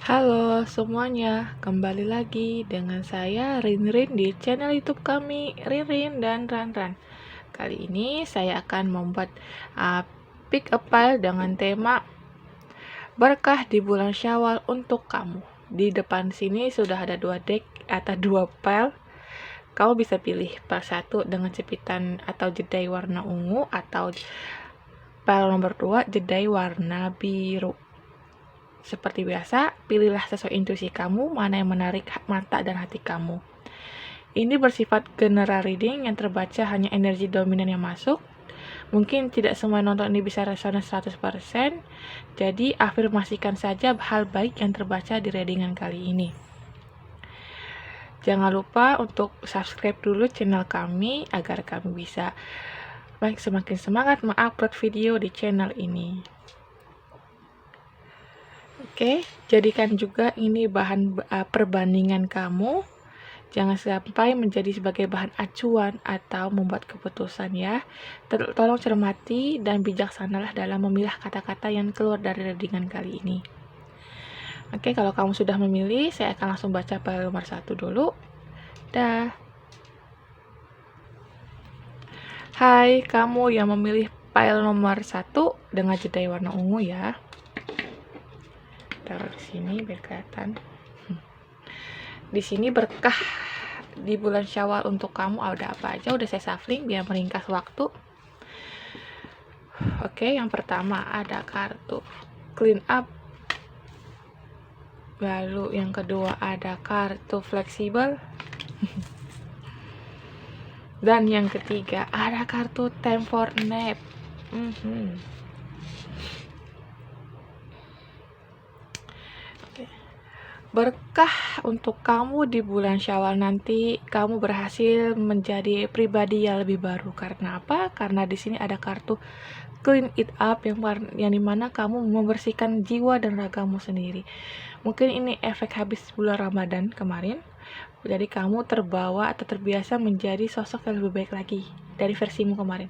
Halo semuanya, kembali lagi dengan saya Rinrin di channel YouTube kami Rinrin dan Ranran. Kali ini saya akan membuat pick a file dengan tema berkah di bulan Syawal untuk kamu. Di depan sini sudah ada dua deck atau dua file. Kamu bisa pilih file satu dengan jepitan atau jedai warna ungu atau file nomor 2 jedai warna biru. Seperti biasa, pilihlah sesuai intuisi kamu mana yang menarik mata dan hati kamu. Ini bersifat general reading yang terbaca hanya energi dominan yang masuk. Mungkin tidak semua nonton ini bisa resonans 100%, jadi afirmasikan saja hal baik yang terbaca di readingan kali ini. Jangan lupa untuk subscribe dulu channel kami agar kami bisa semakin semangat mengupload video di channel ini. Oke, jadikan juga ini bahan perbandingan kamu. Jangan sampai menjadi sebagai bahan acuan atau membuat keputusan ya. Tolong cermati dan bijaksanalah dalam memilah kata-kata yang keluar dari readingan kali ini. Oke, kalau kamu sudah memilih, saya akan langsung baca file nomor 1 dulu. Dah. Hai, kamu yang memilih file nomor 1 dengan jedai warna ungu ya. Taruh di sini biar kelihatan. Di sini berkah di bulan Syawal untuk kamu ada apa aja, udah saya shuffling biar meringkas waktu. Oke, yang pertama ada kartu clean up. Lalu yang kedua ada kartu fleksibel. Dan yang ketiga ada kartu time for nap. Berkah untuk kamu di bulan Syawal nanti, kamu berhasil menjadi pribadi yang lebih baru. Karena apa? Karena di sini ada kartu clean it up yang dimana kamu membersihkan jiwa dan ragamu sendiri. Mungkin ini efek habis bulan Ramadan kemarin. Jadi kamu terbawa atau terbiasa menjadi sosok yang lebih baik lagi dari versimu kemarin.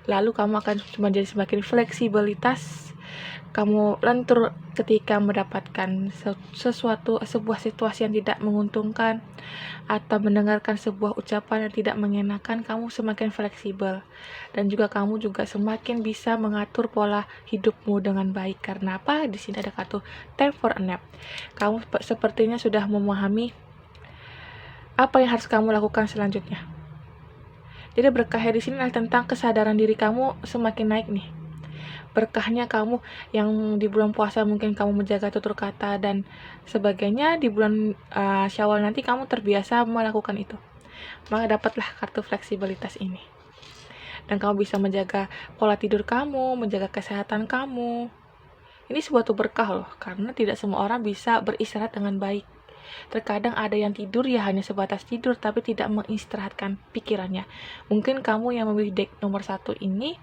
Lalu kamu akan menjadi semakin fleksibilitas. Kamu lentur ketika mendapatkan sebuah situasi yang tidak menguntungkan atau mendengarkan sebuah ucapan yang tidak mengenakan, kamu semakin fleksibel dan juga kamu juga semakin bisa mengatur pola hidupmu dengan baik. Karena apa? Di sini ada kartu time for a nap. Kamu sepertinya sudah memahami apa yang harus kamu lakukan selanjutnya. Jadi berkahnya di sini adalah tentang kesadaran diri kamu semakin naik nih. Berkahnya kamu yang di bulan puasa mungkin kamu menjaga tutur kata dan sebagainya, di bulan Syawal nanti kamu terbiasa melakukan itu. Maka dapatlah kartu fleksibilitas ini. Dan kamu bisa menjaga pola tidur kamu, menjaga kesehatan kamu. Ini sebuah berkah loh, karena tidak semua orang bisa beristirahat dengan baik. Terkadang ada yang tidur ya hanya sebatas tidur tapi tidak mengistirahatkan pikirannya. Mungkin kamu yang memilih deck nomor 1 ini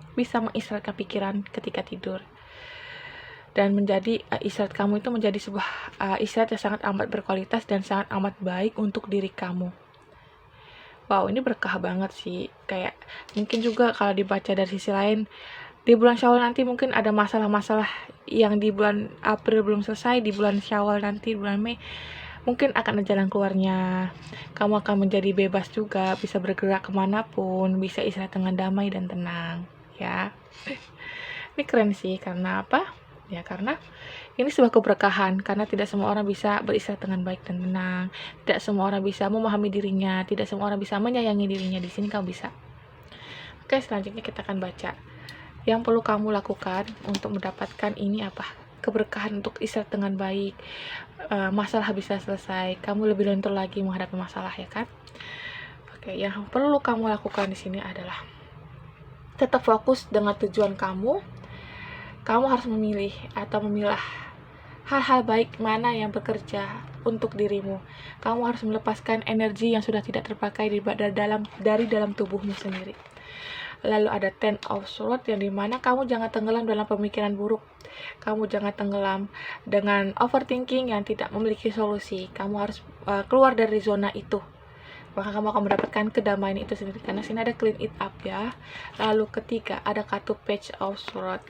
bisa mengistirahatkan pikiran ketika tidur dan menjadi istirahat kamu itu menjadi sebuah istirahat yang sangat amat berkualitas dan sangat amat baik untuk diri kamu. Wow, ini berkah banget sih. Kayak mungkin juga kalau dibaca dari sisi lain, di bulan Syawal nanti mungkin ada masalah-masalah yang di bulan April belum selesai, di bulan Syawal nanti, bulan Mei mungkin akan ada jalan keluarnya. Kamu akan menjadi bebas juga, bisa bergerak kemanapun, bisa istirahat dengan damai dan tenang ya. Ini keren sih, karena apa? Ya karena ini sebuah keberkahan, karena tidak semua orang bisa beristirahat dengan baik dan tenang, tidak semua orang bisa memahami dirinya, tidak semua orang bisa menyayangi dirinya. Di sini kamu bisa. Oke, selanjutnya kita akan baca yang perlu kamu lakukan untuk mendapatkan ini apa? Keberkahan untuk istirahat dengan baik, masalah bisa selesai, kamu lebih lentur lagi menghadapi masalah ya kan. Oke, yang perlu kamu lakukan di sini adalah tetap fokus dengan tujuan kamu. Kamu harus memilih atau memilah hal-hal baik mana yang bekerja untuk dirimu. Kamu harus melepaskan energi yang sudah tidak terpakai dari dalam tubuhmu sendiri. Lalu ada Ten of Swords yang dimana kamu jangan tenggelam dalam pemikiran buruk. Kamu jangan tenggelam dengan overthinking yang tidak memiliki solusi. Kamu harus keluar dari zona itu. Maka kamu akan mendapatkan kedamaian itu sendiri. Karena sini ada clean it up ya. Lalu ketiga ada kartu Page of Swords.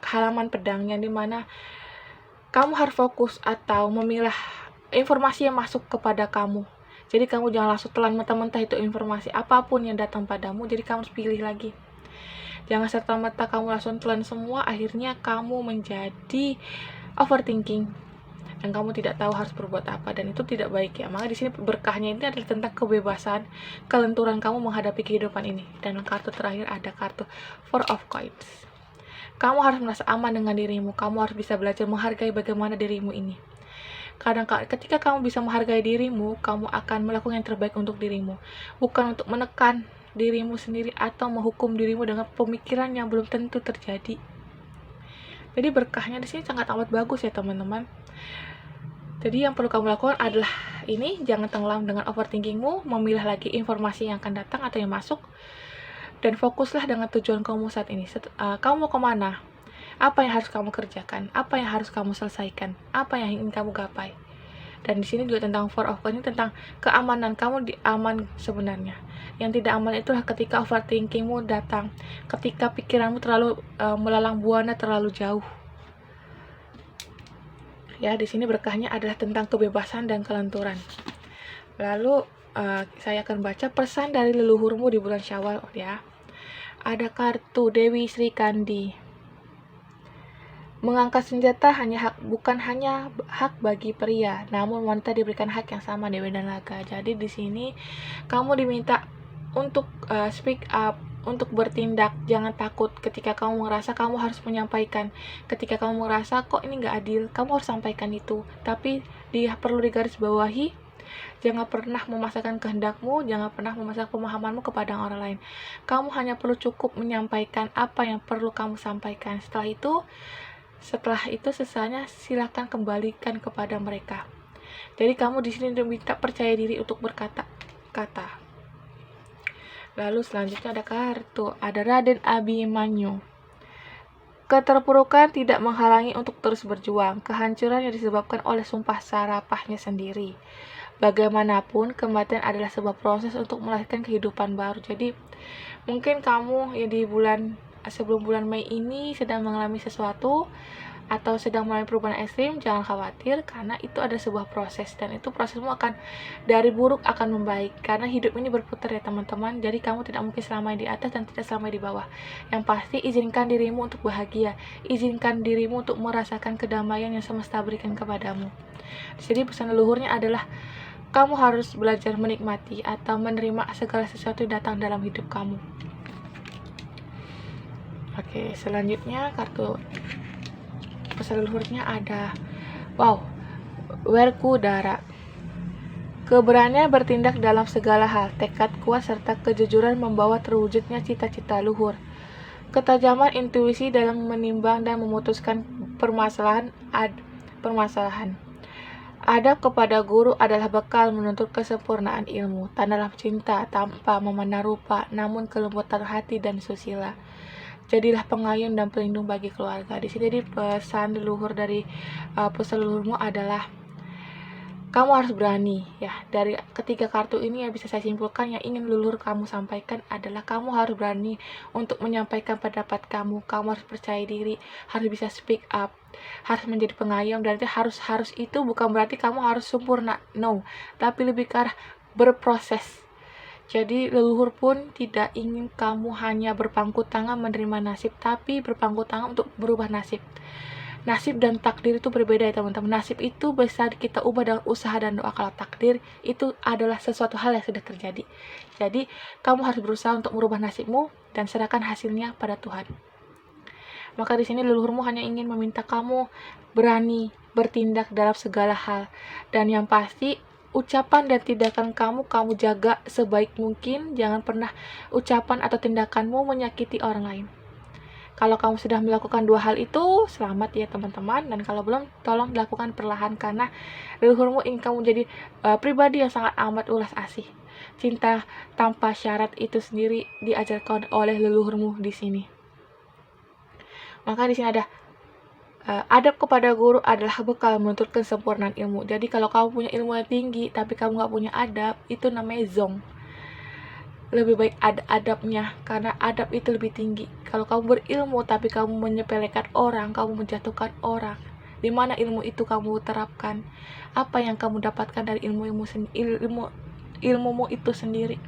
halaman pedang yang dimana kamu harus fokus atau memilah informasi yang masuk kepada kamu. Jadi kamu jangan langsung telan mentah-mentah itu informasi apapun yang datang padamu, jadi kamu harus pilih lagi. Jangan serta-merta kamu langsung telan semua, akhirnya kamu menjadi overthinking dan kamu tidak tahu harus berbuat apa, dan itu tidak baik ya. Maka di sini berkahnya ini adalah tentang kebebasan, kelenturan kamu menghadapi kehidupan ini. Dan kartu terakhir ada kartu Four of Coins. Kamu harus merasa aman dengan dirimu, kamu harus bisa belajar menghargai bagaimana dirimu ini. Ketika kamu bisa menghargai dirimu, kamu akan melakukan yang terbaik untuk dirimu, bukan untuk menekan dirimu sendiri atau menghukum dirimu dengan pemikiran yang belum tentu terjadi. Jadi berkahnya di sini sangat amat bagus ya teman-teman. Jadi yang perlu kamu lakukan adalah ini, jangan tenggelam dengan overthinkingmu, memilah lagi informasi yang akan datang atau yang masuk, dan fokuslah dengan tujuan kamu saat ini. Kamu mau kemana? Apa yang harus kamu kerjakan? Apa yang harus kamu selesaikan? Apa yang ingin kamu gapai? Dan di sini juga tentang Four of Coins, ini tentang keamanan. Kamu aman sebenarnya. Yang tidak aman itulah ketika overthinkingmu datang, ketika pikiranmu terlalu melalang buana terlalu jauh. Ya, di sini berkahnya adalah tentang kebebasan dan kelenturan. Lalu saya akan baca pesan dari leluhurmu di bulan Syawal ya. Ada kartu Dewi Sri Kandi. Mengangkat senjata bukan hanya hak bagi pria, namun wanita diberikan hak yang sama Dewi dan Naga. Jadi di sini kamu diminta untuk speak up, untuk bertindak. Jangan takut ketika kamu merasa kamu harus menyampaikan. Ketika kamu merasa kok ini nggak adil, kamu harus sampaikan itu. Tapi perlu digarisbawahi, jangan pernah memaksakan kehendakmu, jangan pernah memaksakan pemahamanmu kepada orang lain. Kamu hanya perlu cukup menyampaikan apa yang perlu kamu sampaikan. Setelah itu sisanya silakan kembalikan kepada mereka. Jadi kamu di sini diminta percaya diri untuk berkata-kata. Lalu selanjutnya ada kartu, ada Raden Abimanyu. Keterpurukan tidak menghalangi untuk terus berjuang. Kehancuran yang disebabkan oleh sumpah serapahnya sendiri. Bagaimanapun, kematian adalah sebuah proses untuk melahirkan kehidupan baru. Jadi mungkin kamu ya sebelum bulan Mei ini sedang mengalami sesuatu atau sedang mengalami perubahan ekstrim, jangan khawatir karena itu adalah sebuah proses, dan itu prosesmu akan dari buruk akan membaik karena hidup ini berputar ya teman-teman. Jadi kamu tidak mungkin selamanya di atas dan tidak selamanya di bawah. Yang pasti izinkan dirimu untuk bahagia, izinkan dirimu untuk merasakan kedamaian yang semesta berikan kepadamu. Jadi pesan leluhurnya adalah kamu harus belajar menikmati atau menerima segala sesuatu yang datang dalam hidup kamu. Oke, selanjutnya kartu pesan leluhurnya ada Werkudara. Keberanian bertindak dalam segala hal, tekad kuat serta kejujuran membawa terwujudnya cita-cita luhur. Ketajaman intuisi dalam menimbang dan memutuskan permasalahan. Adab kepada guru adalah bekal menuntut kesempurnaan ilmu. Tanamlah cinta tanpa memandang rupa, namun kelembutan hati dan susila. Jadilah pengayun dan pelindung bagi keluarga. Di sini pesan leluhur dari pesan leluhurmu adalah kamu harus berani ya. Dari ketiga kartu ini yang bisa saya simpulkan, yang ingin leluhur kamu sampaikan adalah kamu harus berani untuk menyampaikan pendapat kamu. Kamu harus percaya diri, harus bisa speak up, harus menjadi pengayom. Dan itu harus itu bukan berarti kamu harus sempurna, no, tapi lebih ke arah berproses. Jadi leluhur pun tidak ingin kamu hanya berpangku tangan menerima nasib, tapi berpangku tangan untuk berubah nasib. Nasib dan takdir itu berbeda ya teman-teman. Nasib itu bisa kita ubah dengan usaha dan doa. Kalau takdir itu adalah sesuatu hal yang sudah terjadi. Jadi kamu harus berusaha untuk merubah nasibmu dan serahkan hasilnya pada Tuhan. Maka di sini leluhurmu hanya ingin meminta kamu berani bertindak dalam segala hal, dan yang pasti ucapan dan tindakan kamu jaga sebaik mungkin. Jangan pernah ucapan atau tindakanmu menyakiti orang lain. Kalau kamu sudah melakukan dua hal itu, selamat ya teman-teman. Dan kalau belum, tolong dilakukan perlahan karena leluhurmu ingin kamu jadi pribadi yang sangat amat ulas asih. Cinta tanpa syarat itu sendiri diajarkan oleh leluhurmu di sini. Maka di sini ada adab kepada guru adalah bekal menuntut kesempurnaan ilmu. Jadi kalau kamu punya ilmu yang tinggi tapi kamu nggak punya adab, itu namanya zong. lebih baik ada adabnya, karena adab itu lebih tinggi. Kalau kamu berilmu tapi kamu menyepelekan orang, kamu menjatuhkan orang, di mana ilmu itu kamu terapkan? Apa yang kamu dapatkan dari ilmumu itu sendiri?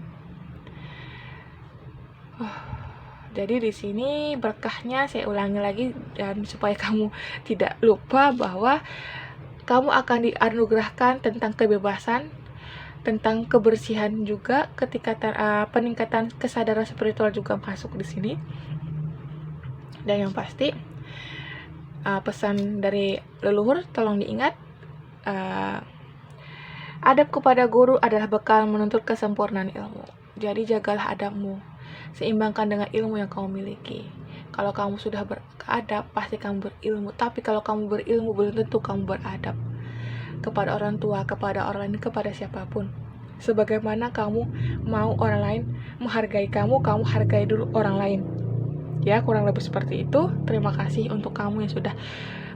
Jadi di sini berkahnya saya ulangi lagi, dan supaya kamu tidak lupa bahwa kamu akan dianugerahkan tentang kebebasan, tentang kebersihan juga, peningkatan kesadaran spiritual juga masuk di sini. Dan yang pasti pesan dari leluhur tolong diingat, adab kepada guru adalah bekal menuntut kesempurnaan ilmu. Jadi jagalah adabmu, seimbangkan dengan ilmu yang kamu miliki. Kalau kamu sudah beradab, pasti kamu berilmu. Tapi kalau kamu berilmu, belum tentu kamu beradab kepada orang tua, kepada orang lain, kepada siapapun. Sebagaimana kamu mau orang lain menghargai kamu, kamu hargai dulu orang lain. Ya, kurang lebih seperti itu. Terima kasih untuk kamu yang sudah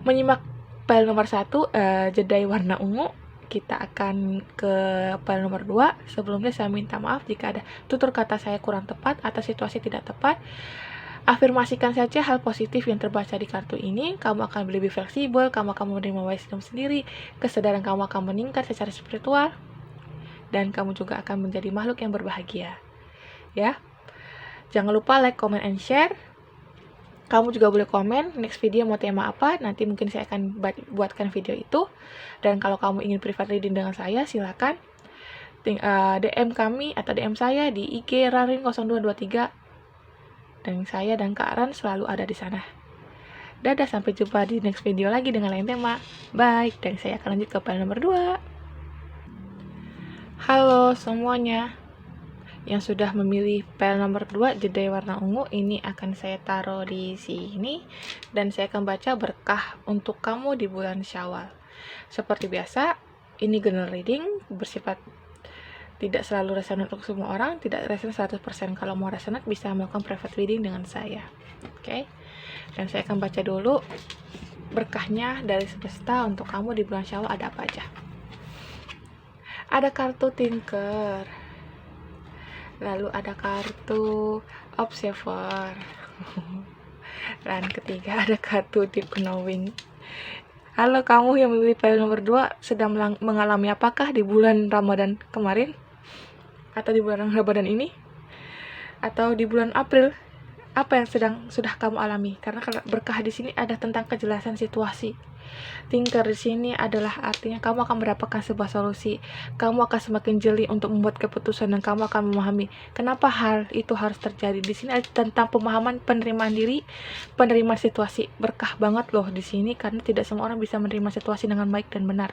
menyimak file nomor 1, jedai warna ungu. Kita akan ke file nomor 2. Sebelumnya saya minta maaf jika ada tutur kata saya kurang tepat atau situasi tidak tepat. Afirmasikan saja hal positif yang terbaca di kartu ini. Kamu akan lebih fleksibel, kamu akan menerima wisdom sendiri, kesadaran kamu akan meningkat secara spiritual, dan kamu juga akan menjadi makhluk yang berbahagia. Ya, jangan lupa like, comment, and share. Kamu juga boleh komen next video mau tema apa, nanti mungkin saya akan buatkan video itu. Dan kalau kamu ingin private reading dengan saya, silakan DM kami atau DM saya di IG Rarin0223. Dan saya dan Kak Ran selalu ada di sana. Dadah, sampai jumpa di next video lagi dengan lain tema. Bye, dan saya akan lanjut ke file nomor 2. Halo semuanya yang sudah memilih file nomor 2, jedai warna ungu, ini akan saya taruh di sini. Dan saya akan baca berkah untuk kamu di bulan Syawal. Seperti biasa, ini general reading, bersifat tidak selalu resonate untuk semua orang, tidak resonate 100%. Kalau mau resonate bisa melakukan private reading dengan saya. Oke. Dan saya akan baca dulu berkahnya dari semesta untuk kamu di bulan Syawal ada apa aja. Ada kartu Tinker. Lalu ada kartu Observer. Dan ketiga ada kartu Deep Knowing. Halo kamu yang memilih file nomor 2, sedang mengalami apakah di bulan Ramadan kemarin? Atau di bulan Ramadan ini? Atau di bulan April? Apa yang sudah kamu alami? Karena berkah di sini ada tentang kejelasan situasi. Tinker di sini adalah artinya kamu akan mendapatkan sebuah solusi. Kamu akan semakin jeli untuk membuat keputusan, dan kamu akan memahami kenapa hal itu harus terjadi. Di sini ada tentang pemahaman, penerimaan diri, penerimaan situasi. Berkah banget loh di sini, karena tidak semua orang bisa menerima situasi dengan baik dan benar.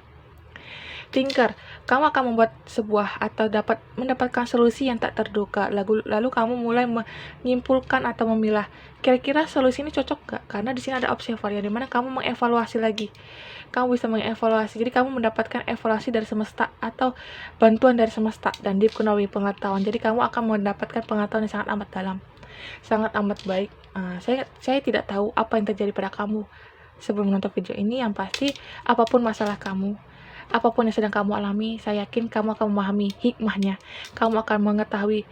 Tinker, kamu akan membuat sebuah atau dapat mendapatkan solusi yang tak terduga. Lalu kamu mulai menyimpulkan atau memilah, kira-kira solusi ini cocok gak? Karena di sini ada observer, yang dimana kamu mengevaluasi lagi. Kamu bisa mengevaluasi, jadi kamu mendapatkan evaluasi dari semesta atau bantuan dari semesta. Dan Deep Knowing, pengetahuan. Jadi kamu akan mendapatkan pengetahuan yang sangat amat dalam, sangat amat baik. Saya tidak tahu apa yang terjadi pada kamu sebelum menonton video ini. Yang pasti, apapun masalah kamu, apapun yang sedang kamu alami, saya yakin kamu akan memahami hikmahnya. Kamu akan mengetahui,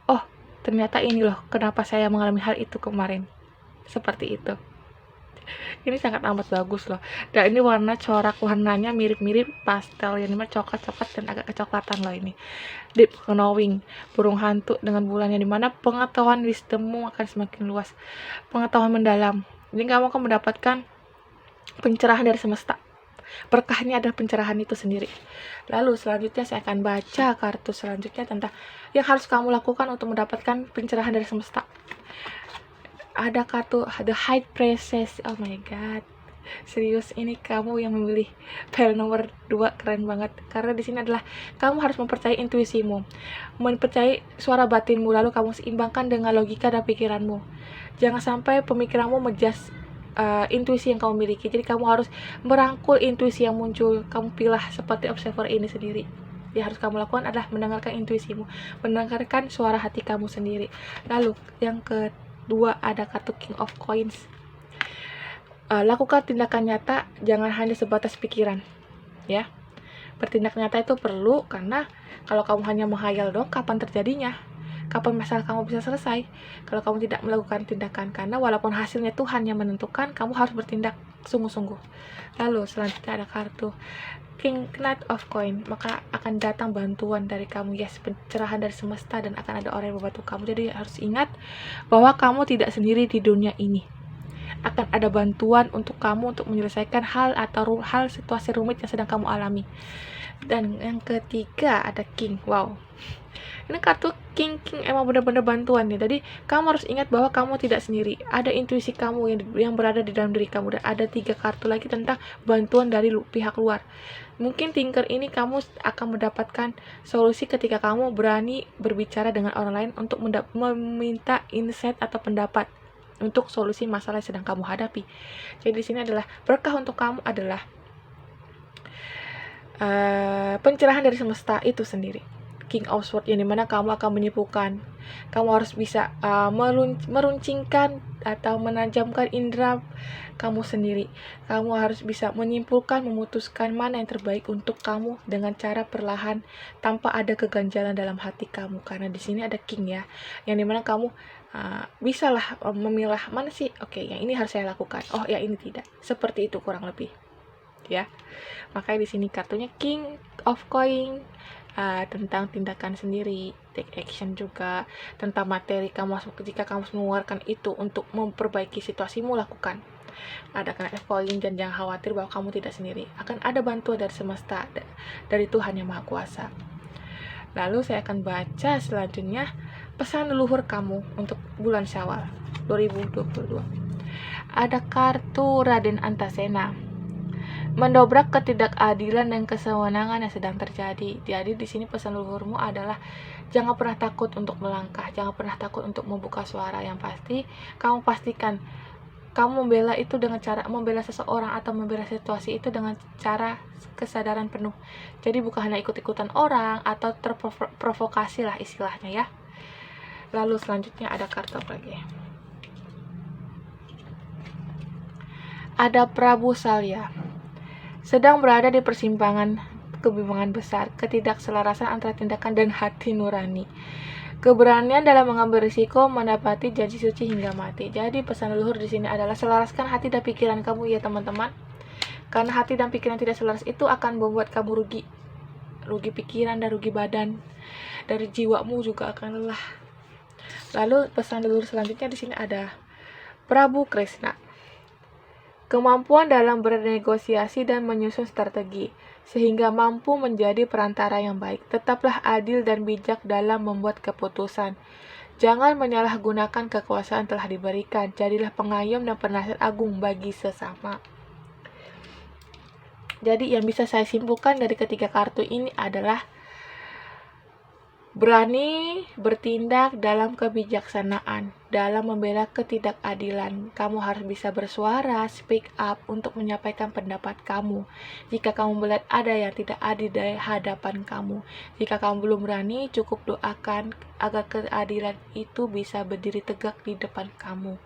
oh ternyata ini loh kenapa saya mengalami hal itu kemarin. Seperti itu. Ini sangat amat bagus loh. Dan ini corak warnanya mirip-mirip pastel, yang dimana coklat-coklat dan agak kecoklatan loh ini. Deep Knowing, burung hantu dengan bulannya, dimana pengetahuan wisdommu akan semakin luas. Pengetahuan mendalam. Jadi kamu akan mendapatkan pencerahan dari semesta. Berkahnya adalah pencerahan itu sendiri. Lalu selanjutnya saya akan baca kartu selanjutnya tentang yang harus kamu lakukan untuk mendapatkan pencerahan dari semesta. Ada kartu The High Priestess. Oh my god, serius ini kamu yang memilih file nomor 2, keren banget. Karena di sini adalah kamu harus mempercayai intuisimu, mempercayai suara batinmu, lalu kamu seimbangkan dengan logika dan pikiranmu. Jangan sampai pemikiranmu menjudge intuisi yang kamu miliki. Jadi kamu harus merangkul intuisi yang muncul. Kamu pilih seperti observer ini sendiri. Yang harus kamu lakukan adalah mendengarkan intuisimu, mendengarkan suara hati kamu sendiri. Lalu yang kedua ada kartu King of Coins. Lakukan tindakan nyata, jangan hanya sebatas pikiran. Ya, bertindak nyata itu perlu, karena kalau kamu hanya menghayal dong, kapan terjadinya? kapan masalah kamu bisa selesai kalau kamu tidak melakukan tindakan, karena walaupun hasilnya Tuhan yang menentukan, kamu harus bertindak sungguh-sungguh. Lalu selanjutnya ada kartu King Knight of Coin, maka akan datang bantuan dari kamu, yes, pencerahan dari semesta, dan akan ada orang yang membantu kamu. Jadi harus ingat bahwa kamu tidak sendiri di dunia ini. Akan ada bantuan untuk kamu untuk menyelesaikan hal atau hal situasi rumit yang sedang kamu alami. Dan yang ketiga ada King. Wow, ini kartu King emang benar-benar bantuan nih. Jadi kamu harus ingat bahwa kamu tidak sendiri. Ada intuisi kamu yang berada di dalam diri kamu. Dan ada 3 kartu lagi tentang bantuan dari pihak luar. Mungkin Tinker ini kamu akan mendapatkan solusi ketika kamu berani berbicara dengan orang lain untuk meminta insight atau pendapat untuk solusi masalah yang sedang kamu hadapi. Jadi di sini adalah berkah untuk kamu adalah pencerahan dari semesta itu sendiri. King of Swords, yang dimana kamu akan menyimpulkan, kamu harus bisa meruncingkan atau menajamkan indera kamu sendiri. Kamu harus bisa menyimpulkan, memutuskan mana yang terbaik untuk kamu dengan cara perlahan tanpa ada keganjalan dalam hati kamu. Karena di sini ada King ya, yang dimana kamu bisalah memilah mana sih, oke, yang ini harus saya lakukan, oh ya ini tidak, seperti itu kurang lebih ya. Makanya di sini kartunya King of Coin, tentang tindakan sendiri, take action juga, tentang materi kamu jika kamu mengeluarkan itu untuk memperbaiki situasimu, lakukan. Ada Knight of Coin, dan jangan khawatir bahwa kamu tidak sendiri, akan ada bantuan dari semesta, dari Tuhan yang Maha Kuasa. Lalu saya akan baca selanjutnya pesan leluhur kamu untuk bulan Syawal 2022. Ada kartu Raden Antasena, mendobrak ketidakadilan dan kesewenangan yang sedang terjadi. Jadi di sini pesan leluhurmu adalah jangan pernah takut untuk melangkah, jangan pernah takut untuk membuka suara. Yang pasti kamu pastikan kamu membela itu dengan cara membela seseorang atau membela situasi itu dengan cara kesadaran penuh. Jadi bukan hanya ikut-ikutan orang atau terprovokasi lah istilahnya ya. Lalu selanjutnya ada kartu apa lagi? Ada Prabu Salya, sedang berada di persimpangan kebimbangan besar, ketidakselarasan antara tindakan dan hati nurani. Keberanian dalam mengambil risiko, mendapati janji suci hingga mati. Jadi pesan leluhur di sini adalah selaraskan hati dan pikiran kamu ya teman-teman. Karena hati dan pikiran tidak selaras itu akan membuat kamu rugi. Rugi pikiran dan rugi badan. Dari jiwamu juga akan lelah. Lalu pesan leluhur selanjutnya di sini ada Prabu Krishna, kemampuan dalam bernegosiasi dan menyusun strategi, sehingga mampu menjadi perantara yang baik. Tetaplah adil dan bijak dalam membuat keputusan. Jangan menyalahgunakan kekuasaan telah diberikan. Jadilah pengayom dan penasihat agung bagi sesama. Jadi yang bisa saya simpulkan dari ketiga kartu ini adalah berani bertindak dalam kebijaksanaan, dalam membela ketidakadilan. Kamu harus bisa bersuara, speak up untuk menyampaikan pendapat kamu. Jika kamu melihat ada yang tidak adil dari hadapan kamu, jika kamu belum berani, cukup doakan agar keadilan itu bisa berdiri tegak di depan kamu.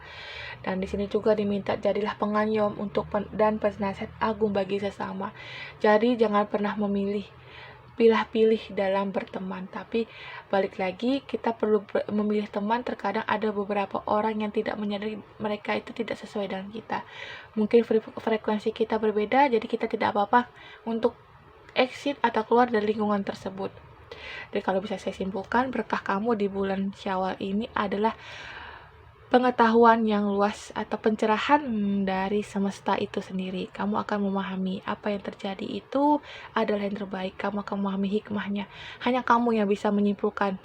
Dan di sini juga diminta jadilah pengayom untuk dan penasihat agung bagi sesama. Jadi jangan pernah pilih-pilih dalam berteman, tapi balik lagi kita perlu memilih teman. Terkadang ada beberapa orang yang tidak menyadari mereka itu tidak sesuai dengan kita. Mungkin frekuensi kita berbeda, jadi kita tidak apa-apa untuk exit atau keluar dari lingkungan tersebut. Jadi kalau bisa saya simpulkan, berkah kamu di bulan Syawal ini adalah pengetahuan yang luas atau pencerahan dari semesta itu sendiri. Kamu akan memahami apa yang terjadi itu adalah yang terbaik. Kamu akan memahami hikmahnya. Hanya kamu yang bisa menyimpulkan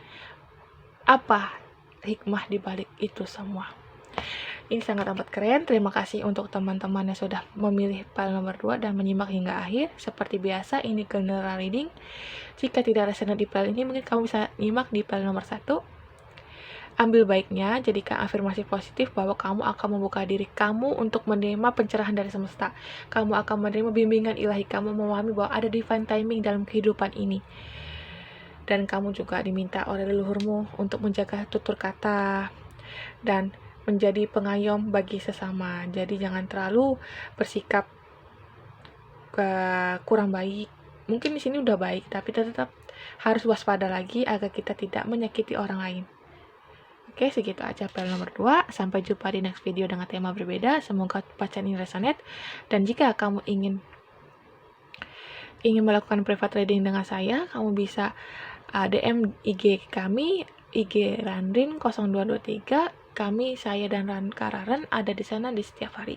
apa hikmah di balik itu semua. Ini sangat amat keren. Terima kasih untuk teman-teman yang sudah memilih file nomor 2 dan menyimak hingga akhir. Seperti biasa, ini general reading. Jika tidak resonate di file ini, mungkin kamu bisa nyimak di file nomor 1. Ambil baiknya, jadikan afirmasi positif bahwa kamu akan membuka diri kamu untuk menerima pencerahan dari semesta. Kamu akan menerima bimbingan ilahi, kamu memahami bahwa ada divine timing dalam kehidupan ini. Dan kamu juga diminta oleh leluhurmu untuk menjaga tutur kata dan menjadi pengayom bagi sesama. Jadi jangan terlalu bersikap kurang baik. Mungkin di sini udah baik, tapi tetap harus waspada lagi agar kita tidak menyakiti orang lain. Oke, segitu aja PL nomor 2. Sampai jumpa di next video dengan tema berbeda. Semoga bacaan ini resonate. Dan jika kamu ingin melakukan private reading dengan saya, kamu bisa DM IG kami, IG Randrin 0223. Saya dan Kararan ada di sana di setiap hari.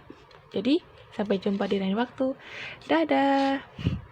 Jadi, sampai jumpa di lain waktu. Dadah!